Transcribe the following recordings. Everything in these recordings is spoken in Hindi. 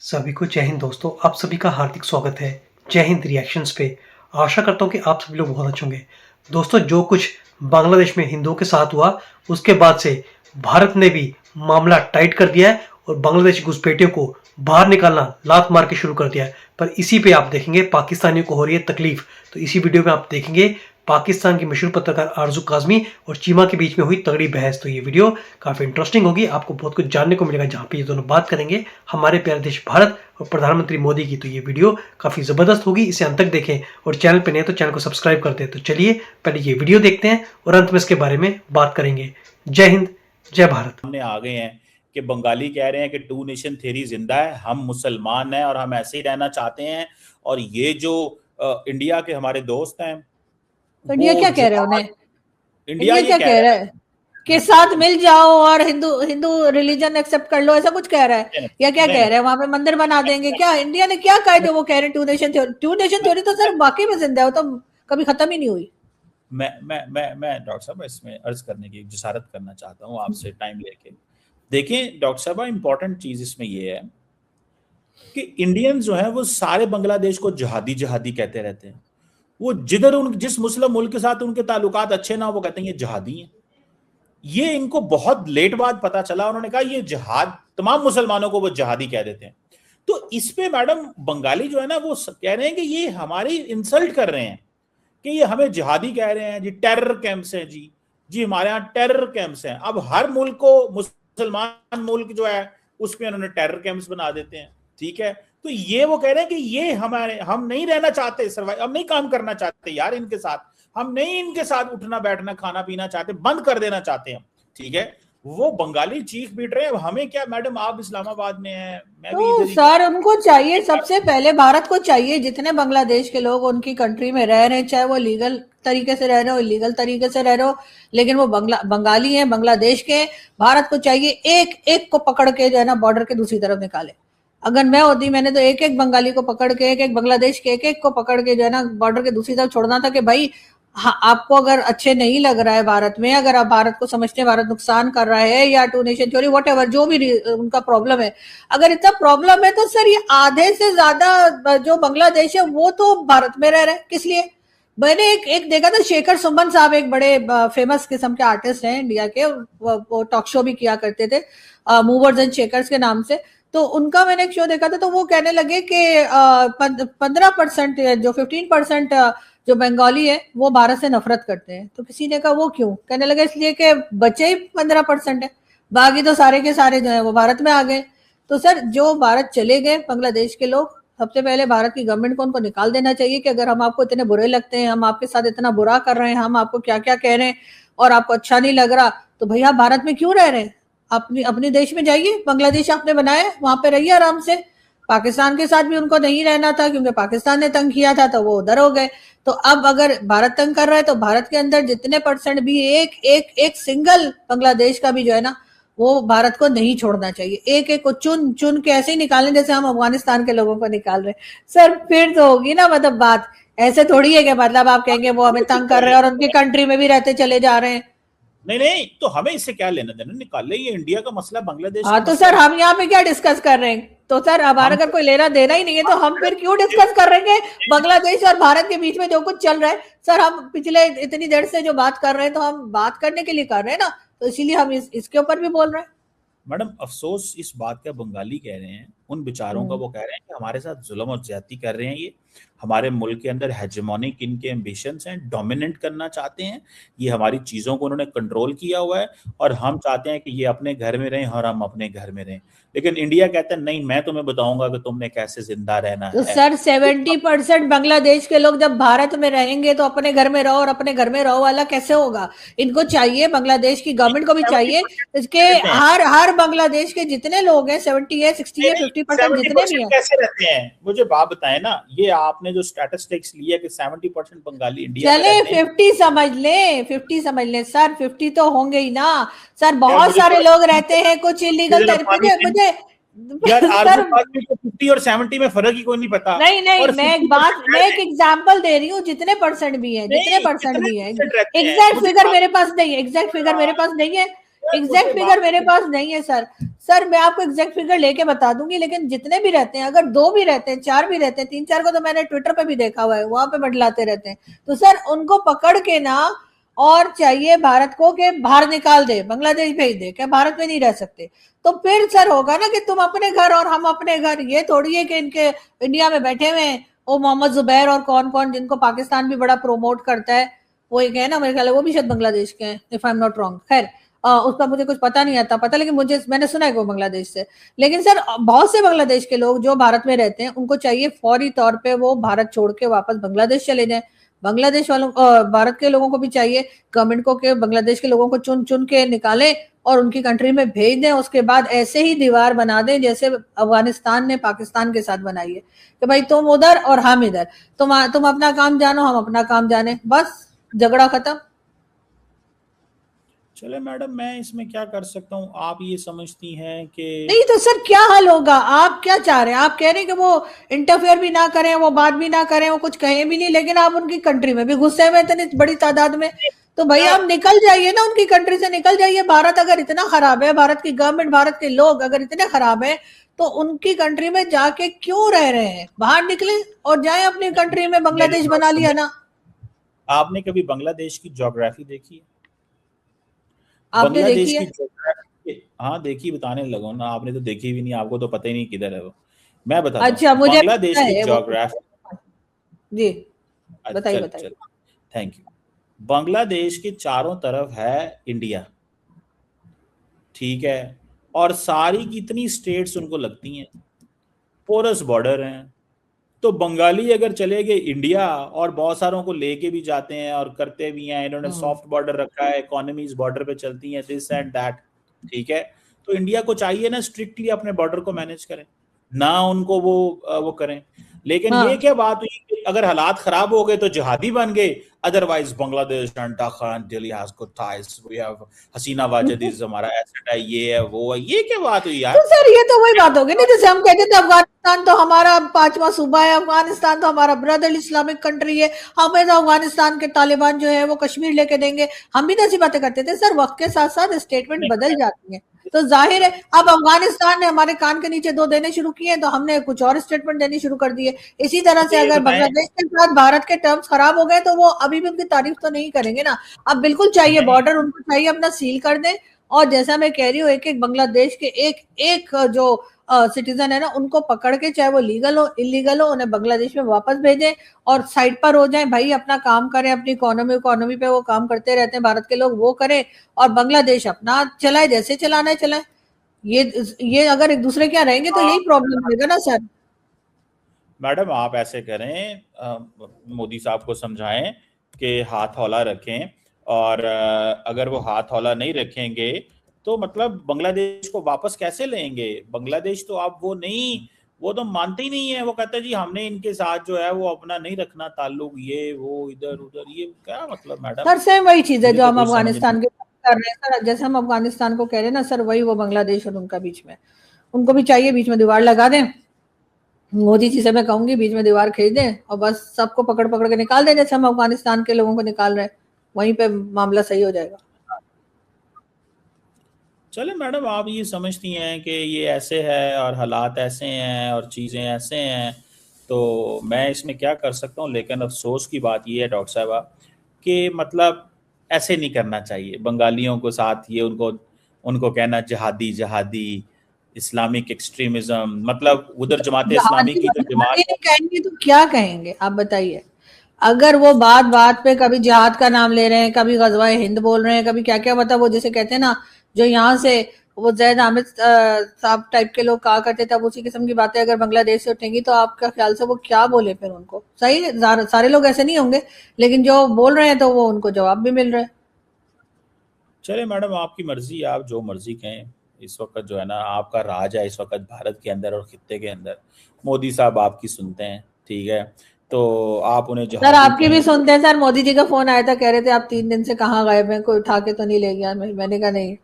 सभी को जय हिंद दोस्तों, आप सभी का हार्दिक स्वागत है जय हिंद रिएक्शंस पे। आशा करता हूँ कि आप सभी लोग बहुत अच्छे होंगे। दोस्तों, जो कुछ बांग्लादेश में हिंदुओं के साथ हुआ उसके बाद से भारत ने भी मामला टाइट कर दिया है और बांग्लादेशी घुसपैठियों को बाहर निकालना लात मार के शुरू कर दिया है। पर इसी पे आप देखेंगे पाकिस्तानियों को हो रही है तकलीफ। तो इसी वीडियो में आप देखेंगे पाकिस्तान की मशहूर पत्रकार आरजू काजमी और चीमा के बीच में हुई तगड़ी बहस। तो ये वीडियो काफी इंटरेस्टिंग होगी, आपको बहुत कुछ जानने को मिलेगा जहां पे ये दोनों बात करेंगे हमारे प्यारे देश भारत और प्रधानमंत्री मोदी की। तो ये वीडियो काफी जबरदस्त होगी, इसे अंत तक देखें और चैनल पे नए तो चैनल को सब्सक्राइब कर दें। तो चलिए पहले ये वीडियो देखते हैं और अंत में इसके बारे में बात करेंगे। जय हिंद, जय भारत। सामने आ गए हैं कि बंगाली कह रहे हैं कि टू नेशन थ्योरी जिंदा है, हम मुसलमान हैं और हम ऐसे ही रहना चाहते हैं। और ये जो इंडिया के हमारे दोस्त हैं, तो इंडिया क्या कह रहे हैं उन्हें? इंडिया ये क्या कह रहा है कि साथ मिल जाओ और हिंदू रिलीजन एक्सेप्ट कर लो, ऐसा कुछ कह रहा है या क्या कह रहे हैं? वहां पे मंदिर बना देंगे क्या? इंडिया ने क्या कहा जो वो कह रहे हैं two nation theory? Two nation theory तो सर वाकई में जिंदा है, वो तो कभी खत्म ही नहीं हुई। मैं डॉक्टर साहब इसमें अर्ज करने की जिसारत करना चाहता हूँ आपसे टाइम लेके। देखिए डॉक्टर साहब, इंपॉर्टेंट चीज इसमें ये है कि इंडियंस जो है वो सारे बांग्लादेश को जहादी जहादी कहते रहते हैं। वो जिस मुस्लिम मुल्क के साथ उनके ताल्लुकात अच्छे ना, वो कहते हैं ये जहादी हैं। ये इनको बहुत लेट बाद पता चला, उन्होंने कहा ये जहाद, तमाम मुसलमानों को वो जहादी कह देते हैं। तो इस पे मैडम बंगाली जो है ना वो कह रहे हैं कि ये हमारी इंसल्ट कर रहे हैं, कि ये हमें जिहादी कह रहे हैं जी, टेरर कैंप्स हैं जी हमारे यहाँ टेरर कैंप्स हैं। अब हर मुल्क को, मुसलमान मुल्क जो है उसमें उन्होंने टेरर कैंप्स बना देते हैं, ठीक है। तो ये वो कह रहे हैं कि ये हम नहीं रहना चाहते, सर्वाइव, हम नहीं काम करना चाहते यार इनके साथ, हम नहीं इनके साथ उठना बैठना खाना पीना चाहते, बंद कर देना चाहते हैं, ठीक है। वो बंगाली चीख पीट रहे हैं। हमें क्या मैडम, आप इस्लामाबाद में हैं, मैं भी तो सर उनको चाहिए, सबसे पहले भारत को चाहिए जितने बांग्लादेश के लोग उनकी कंट्री में रह रहे हैं, चाहे वो लीगल तरीके से रह रहे हो, इलीगल तरीके से रह रहे हो, लेकिन वो बंगाली हैं, बांग्लादेश के। भारत को चाहिए एक एक को पकड़ के जो है ना बॉर्डर के दूसरी तरफ निकाले। अगर मैं होती, मैंने तो एक एक बंगाली को पकड़ के, एक एक बांग्लादेश के एक एक को पकड़ के जो है ना बॉर्डर के दूसरी तरफ छोड़ना था कि भाई हाँ, आपको अगर अच्छे नहीं लग रहा है भारत में, अगर आप भारत को समझते हैं भारत नुकसान कर रहा है या two nation theory whatever जो भी उनका प्रॉब्लम है, अगर इतना प्रॉब्लम है तो सर ये आधे से ज्यादा जो बांग्लादेश है वो तो भारत में रह रहे हैं, किस लिए? मैंने एक देखा था, शेखर सुमन साहब एक बड़े फेमस किस्म के आर्टिस्ट हैं इंडिया के, वो टॉक शो भी किया करते थे मूवर्स एंड शेकर्स के नाम से। तो उनका मैंने एक शो देखा था, तो वो कहने लगे कि 15% जो 15% जो बंगाली है वो भारत से नफरत करते हैं। तो किसी ने कहा वो क्यों? कहने लगे इसलिए कि बचे ही 15% है, बाकी तो सारे के सारे जो है वो भारत में आ गए। तो सर जो भारत चले गए बांग्लादेश के लोग, सबसे पहले भारत की गवर्नमेंट को उनको निकाल देना चाहिए कि अगर हम आपको इतने बुरे लगते हैं, हम आपके साथ इतना बुरा कर रहे हैं, हम आपको क्या क्या कह रहे हैं और आपको अच्छा नहीं लग रहा, तो भैया भारत में क्यों रह रहे हैं? अपने देश में जाइए, बांग्लादेश आपने बनाया, वहां पे रहिए आराम से। पाकिस्तान के साथ भी उनको नहीं रहना था क्योंकि पाकिस्तान ने तंग किया था, तो वो उधर हो गए। तो अब अगर भारत तंग कर रहा है तो भारत के अंदर जितने परसेंट भी एक सिंगल बांग्लादेश का भी जो है ना वो भारत को नहीं छोड़ना चाहिए। एक एक को चुन चुन के ऐसे ही निकालें जैसे हम अफगानिस्तान के लोगों को निकाल रहे हैं। सर फिर तो होगी ना मतलब बात, ऐसे थोड़ी है कि मतलब आप कहेंगे वो हमें तंग कर रहे हैं और उनकी कंट्री में भी रहते चले जा रहे हैं। नहीं, तो हमें इससे क्या लेना देना, निकाल ले, ये इंडिया का मसला, बांग्लादेश। हाँ तो सर हम यहाँ पे क्या डिस्कस कर रहे हैं? तो सर हमारा अगर कोई लेना देना ही नहीं है तो हम फिर क्यों डिस्कस कर रहे हैं बांग्लादेश और भारत के बीच में जो कुछ चल रहा है? सर हम पिछले इतनी देर से जो बात कर रहे हैं तो हम बात करने के लिए कर रहे हैं ना, तो इसीलिए हम इसके ऊपर भी बोल रहे हैं। मैडम अफसोस इस बात का बंगाली कह रहे हैं, उन बेचारों का वो कह रहे हैं कि हमारे साथ जुल्म और ज्यादती कर रहे हैं, ये हमारे मुल्क के अंदर हेजेमोनिक इनके एम्बिशंस हैं, डोमिनेंट करना चाहते हैं, ये हमारी चीज़ों को उन्होंने कंट्रोल किया हुआ है और हम चाहते हैं कि ये अपने घर में रहें और हम अपने घर में रहें। लेकिन इंडिया कहता है नहीं, मैं तुम्हें बताऊंगा कि तुमने कैसे जिंदा रहना तो है। सर 70% बांग्लादेश के लोग जब भारत में रहेंगे तो अपने घर में रहो और अपने घर में रहो वाला कैसे होगा? इनको चाहिए, बांग्लादेश की गवर्नमेंट को भी चाहिए इसके हर बांग्लादेश के जितने लोग हैं 70 है 60 है 50% जितने भी हैं कैसे रहते हैं, मुझे बात बताएं ना। ये आपने जो स्टैटिस्टिक्स लिया कि 70% बंगाली इंडिया में रहते हैं, 50 समझ ले, 50 समझ ले सर, 50 तो होंगे ही ना सर। बहुत सारे लोग रहते हैं कुछ इलीगल तरीके। मुझे यार आरजू काजमी को 50 और 70 में फर्क ही कोई नहीं पता। नहीं मैं एक एग्जांपल दे रही हूँ, जितने परसेंट भी है, जितने परसेंट भी है, एग्जैक्ट फिगर मेरे पास नहीं है, एग्जैक्ट फिगर मेरे पास नहीं है। एग्जैक्ट फिगर मेरे पास नहीं है सर मैं आपको एग्जैक्ट फिगर लेके बता दूंगी, लेकिन जितने भी रहते हैं, अगर 2 भी रहते हैं, 4 भी रहते हैं, 3-4 को तो मैंने ट्विटर पे भी देखा हुआ है, वहां पे बदलाते रहते हैं, तो सर उनको पकड़ के ना, और चाहिए भारत को कि बाहर निकाल दे, बांग्लादेश भेज दे, क्या भारत में नहीं रह सकते? तो फिर सर होगा ना कि तुम अपने घर और हम अपने घर, ये थोड़ी है कि इनके इंडिया में बैठे हुए हैं वो मोहम्मद जुबैर और कौन कौन, जिनको पाकिस्तान भी बड़ा प्रमोट करता है, वो एक है ना, मेरे ख्याल है वो भी शायद बांग्लादेश के हैं, if I am not wrong. खैर उसका मुझे कुछ पता नहीं आता पता, लेकिन मैंने सुना है कि वो बांग्लादेश से। लेकिन सर बहुत से बांग्लादेश के लोग जो भारत में रहते हैं, उनको चाहिए फौरी तौर पे वो भारत छोड़ के वापस बांग्लादेश चले जाएं। बांग्लादेश वालों, भारत के लोगों को भी चाहिए गवर्नमेंट को कि बांग्लादेश के लोगों को चुन चुन के निकालें और उनकी कंट्री में भेज दें। उसके बाद ऐसे ही दीवार बना दें जैसे अफगानिस्तान ने पाकिस्तान के साथ बनाई है, कि भाई तुम उधर और हम इधर, तुम अपना काम जानो, हम अपना काम जाने, बस झगड़ा खत्म। चले मैडम, मैं इसमें क्या कर सकता हूँ? आप ये समझती हैं कि नहीं तो सर क्या हल होगा? आप क्या चाह रहे हैं? आप कह रहे हैं कि वो इंटरफेयर भी ना करें, वो बात भी ना करें, वो कुछ कहें भी नहीं, लेकिन आप उनकी कंट्री में भी घुसे हुए इतनी बड़ी तादाद में, तो भाई आप निकल जाइए ना, उनकी कंट्री से निकल जाइए। भारत अगर इतना खराब है, भारत की गवर्नमेंट, भारत के लोग अगर इतने खराब है, तो उनकी कंट्री में जाके क्यों रह रहे हैं? बाहर निकले और जाए अपनी कंट्री में, बांग्लादेश बना लिया ना। आपने कभी बांग्लादेश की ज्योग्राफी देखी है? आपने बांग्लादेश देखी की है? ज्योग्राफी, हाँ देखी, बताने लगा ना, आपने तो देखी भी नहीं, आपको तो पता ही नहीं किधर है वो। मैं बताता अच्छा, हूँ मुझे बांग्लादेश पता की है वो। ज्योग्राफी। जी बताइए चल बताइए। चल, थैंक यू। बांग्लादेश के चारों तरफ है इंडिया, ठीक है, और सारी की इतनी स्टेट्स उनको लगती हैं, पोरस बॉर्डर हैं। तो बंगाली अगर चले गए इंडिया, और बहुत सारों को लेके भी जाते हैं और करते भी हैं, इन्होंने सॉफ्ट बॉर्डर रखा है, इकोनॉमीज बॉर्डर पे चलती हैं, दिस एंड दैट, ठीक है। तो इंडिया को चाहिए ना स्ट्रिक्टली अपने बॉर्डर को मैनेज करें, ना उनको वो करें। लेकिन ये हाँ क्या बात हुई कि अगर हालात खराब हो गए तो जिहादी बन गए। अदरवाइज बांग्लादेश एंड खान Delhi has good ties, we have Hasina Wajed is हमारा एसेट है, ये है वो है, ये क्या बात हुई यार? तो सर ये तो वही बात होगी ना, जैसे हम कहते थे अफगानिस्तान तो हमारा 5वां सूबा है, अफगानिस्तान तो हमारा ब्रदर इस्लामिक कंट्री है, हमें तो अफगानिस्तान के तालिबान जो है वो कश्मीर लेके देंगे, हम भी तो ऐसी बातें करते थे। सर वक्त के साथ साथ स्टेटमेंट बदल जाती है, तो जाहिर है अब अफगानिस्तान ने हमारे कान के नीचे 2 देने शुरू किए, तो हमने कुछ और स्टेटमेंट देनी शुरू कर दिए। इसी तरह से ये अगर बताएं, बांग्लादेश के साथ भारत के टर्म्स खराब हो गए, तो वो अभी भी उनकी तारीफ तो नहीं करेंगे ना। अब बिल्कुल चाहिए नहीं बॉर्डर, उनको चाहिए अपना सील कर दें, और जैसा मैं कह रही हूँ, एक एक बांग्लादेश के एक एक जो सिटीजन है ना, उनको पकड़ के, चाहे वो लीगल हो इलीगल हो, उन्हें बांग्लादेश में वापस भेजें और साइड पर हो जाएं, भाई अपना काम करें, अपनी इकोनॉमी पे वो काम करते रहते हैं भारत के लोग, वो करें, और बांग्लादेश अपना चलाए, जैसे चलाना है चलाए। ये अगर एक दूसरे के यहाँ रहेंगे तो यही प्रॉब्लम होगा ना सर। मैडम, आप ऐसे करें, मोदी साहब को समझाएं कि हाथ हौला रखें, और अगर वो हाथ हौला नहीं रखेंगे तो मतलब बांग्लादेश को वापस कैसे लेंगे? बांग्लादेश तो आप वो नहीं, वो तो मानते ही नहीं है, वो कहता है जी हमने इनके साथ जो है वो अपना नहीं रखना ताल्लुक, ये वो इधर उधर, ये क्या मतलब मैडम? सर सेम वही चीज है मुझे जो तो हम कुछ समझ नहीं। अफगानिस्तान के साथ कर रहे हैं सर, जैसे हम अफगानिस्तान को कह रहे हैं ना सर, वही वो बांग्लादेश और उनका बीच में, उनको भी चाहिए बीच में दीवार लगा दें। मोदी जी से मैं कहूंगी बीच में दीवार खींच दें और बस सबको पकड़ पकड़ के निकाल दें, जैसे हम अफगानिस्तान के लोगों को निकाल रहे हैं, वहीं पे मामला सही हो जाएगा। चले मैडम, आप ये समझती हैं कि ये ऐसे है और हालात ऐसे हैं और चीज़ें ऐसे हैं, तो मैं इसमें क्या कर सकता हूँ? लेकिन अफसोस की बात ये है डॉक्टर साहबा कि मतलब ऐसे नहीं करना चाहिए बंगालियों को साथ, ये उनको उनको कहना जिहादी जिहादी, इस्लामिक एक्सट्रीमिज्म, मतलब उधर जमात इस्लामी जहादी की जो जहादी जमात है। नहीं कहेंगे तो क्या कहेंगे आप बताइए? अगर वो बात बात पे कभी जिहाद का नाम ले रहे हैं, कभी गजवा हिंद बोल रहे हैं, कभी क्या क्या, मतलब वो जैसे कहते हैं ना, जो यहाँ से वो जैद हामिद साहब टाइप के लोग कहा करते थे, अब उसी किस्म की बातें अगर बांग्लादेश से उठेंगी तो आपका ख्याल से वो क्या बोले फिर उनको? सही है, सारे लोग ऐसे नहीं होंगे, लेकिन जो बोल रहे हैं तो वो उनको जवाब भी मिल रहा है। चले मैडम, आपकी मर्जी, आप जो मर्जी कहें। इस वक्त जो है ना आपका राज है इस वक्त भारत के अंदर और खित्ते के अंदर, मोदी साहब आपकी सुनते हैं, ठीक है, तो आप उन्हें सर जिहादी आपकी भी कहें। सुनते हैं सर, मोदी जी का फोन आया था, कह रहे थे आप 3 दिन से कहाँ गायब हैं, कोई उठा के तो नहीं ले गया? मैंने कहा नहीं,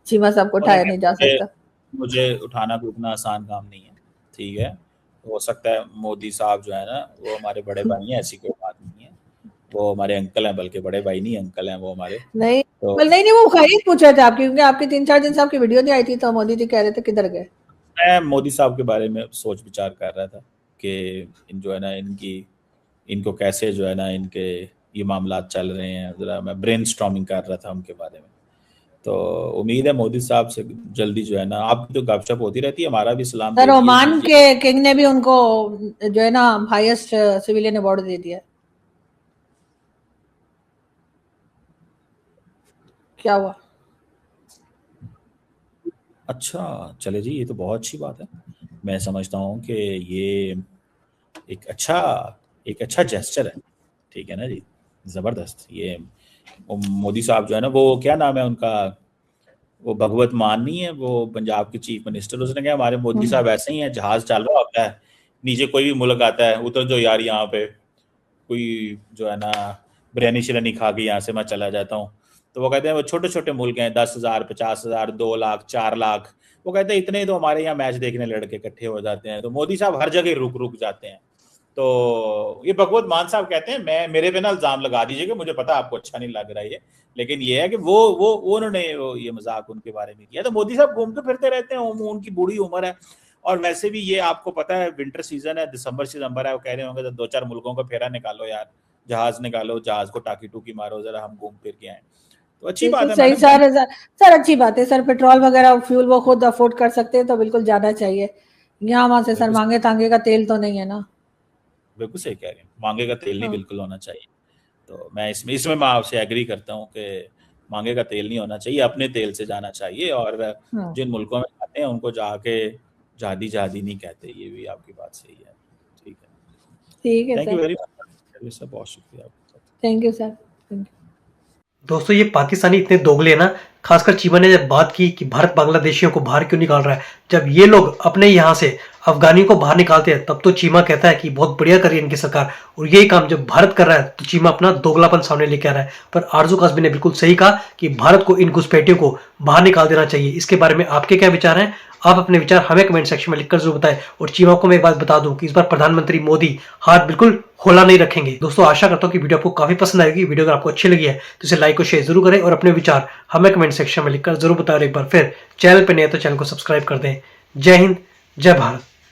चीमा साहब को और उठाया देखिए, नहीं जा मुझे सकता। मुझे उठाना कोई इतना आसान काम नहीं है, ठीक है। हो सकता है मोदी साहब जो है ना वो हमारे बड़े भाई हैं, ऐसी कोई बात नहीं है, वो हमारे अंकल हैं, बल्कि बड़े भाई नहीं अंकल हैं वो हमारे। नहीं तो नहीं, वो खैरियत पूछ रहे थे आपकी, क्योंकि आपकी 3-4 दिन से आपकी वीडियो नहीं आई थी, तो मोदी जी कह रहे थे किधर गए। मैं मोदी साहब के बारे में सोच विचार कर रहा था कि इन जो है ना इनको कैसे जो है ना इनके ये मामला चल रहे हैं, जरा मैं ब्रेनस्टॉर्मिंग कर रहा था उनके बारे में। तो उम्मीद है मोदी साहब से जल्दी जो है ना, आपकी तो गपशप होती रहती है, हमारा भी सलाम सर भेजिए ओमान दीजिए। के किंग ने भी उनको जो है ना हाईएस्ट सिविलियन अवार्ड दे दिया। क्या हुआ? अच्छा चले जी, ये तो बहुत अच्छी बात है। मैं समझता हूँ कि ये एक अच्छा जेस्चर है, ठीक है ना जी, जबरदस्त। ये मोदी साहब जो है ना, वो क्या नाम है उनका, वो भगवत मान नहीं है, वो पंजाब के चीफ मिनिस्टर, उसने कहा हमारे मोदी साहब ऐसे ही हैं, जहाज चल रहा होता है, नीचे कोई भी मुल्क आता है, उतर जो यार यहाँ पे, कोई जो है ना बिरयानी शिरयानी खा के यहाँ से मैं चला जाता हूँ। तो वो कहते हैं वो छोटे छोटे मुल्क हैं, 10,000 50,000 2 लाख 4 लाख, वो कहते हैं इतने तो हमारे यहाँ मैच देखने लड़के इकट्ठे हो जाते हैं। तो मोदी साहब हर जगह रुक जाते हैं। तो ये भगवत मान साहब कहते हैं, मैं मेरे पे ना इल्जाम लगा दीजिएगा, मुझे पता आपको अच्छा नहीं लग रहा है ये, लेकिन ये है कि वो उन्होंने ये मजाक उनके बारे में किया। तो मोदी साहब घूमते फिरते रहते हैं, उनकी बूढ़ी उम्र है, और वैसे भी ये आपको पता है विंटर सीजन है, दिसंबर है, वो कह रहे होंगे तो 2-4 मुल्कों का फेरा निकालो यार, जहाज निकालो, जहाज को टाकी टूकी मारो, जरा हम घूम फिर के आए। तो अच्छी बात है सही मैडम। सर, अच्छी बात है सर। पेट्रोल वगैरह फ्यूल वो खुद अफोर्ड कर सकते हैं, तो बिल्कुल जाना चाहिए। यहाँ वहां से सर मांगे तांगे का तेल तो नहीं है ना। बिल्कुल सही कह रहे हैं, मांगे का तेल नहीं हाँ। बिल्कुल होना चाहिए। तो मैं इसमें मैं आपसे एग्री करता हूँ कि मांगे का तेल नहीं होना चाहिए, अपने तेल से जाना चाहिए। और हाँ। जिन मुल्कों में जाते हैं उनको जाके जहादी नहीं कहते, ये भी आपकी बात सही है। ठीक है, ठीक है thank you sir. Very much sir, बहुत शुक्रिया आपका। Thank you sir. Thank you. दोस्तों ये पाकिस्तानी इतने दोगले हैं ना, खासकर चीमा ने जब बात की कि भारत बांग्लादेशियों को बाहर क्यों निकाल रहा है, जब ये लोग अपने यहाँ से अफगानियों को बाहर निकालते हैं तब तो चीमा कहता है कि बहुत बढ़िया कर रही है इनकी सरकार, और यही काम जब भारत कर रहा है तो चीमा अपना दोगलापन सामने लेके आ रहा है। पर आरजू कासमी ने बिल्कुल सही कहा कि भारत को इन घुसपैठियों को बाहर निकाल देना चाहिए। इसके बारे में आपके क्या विचार हैं? आप अपने विचार हमें कमेंट सेक्शन में लिखकर जरूर बताएं। और चीमा को मैं एक बात बता दूं कि इस बार प्रधानमंत्री मोदी हाथ बिल्कुल खोला नहीं रखेंगे। दोस्तों आशा करता हूं कि वीडियो आपको काफी पसंद आएगी। वीडियो अगर आपको अच्छी लगी है तो इसे लाइक और शेयर जरूर करें, और अपने विचार हमें कमेंट सेक्शन में लिखकर जरूर बताएं। एक बार फिर चैनल पर नए तो चैनल को सब्सक्राइब कर दें। जय हिंद, जय भारत।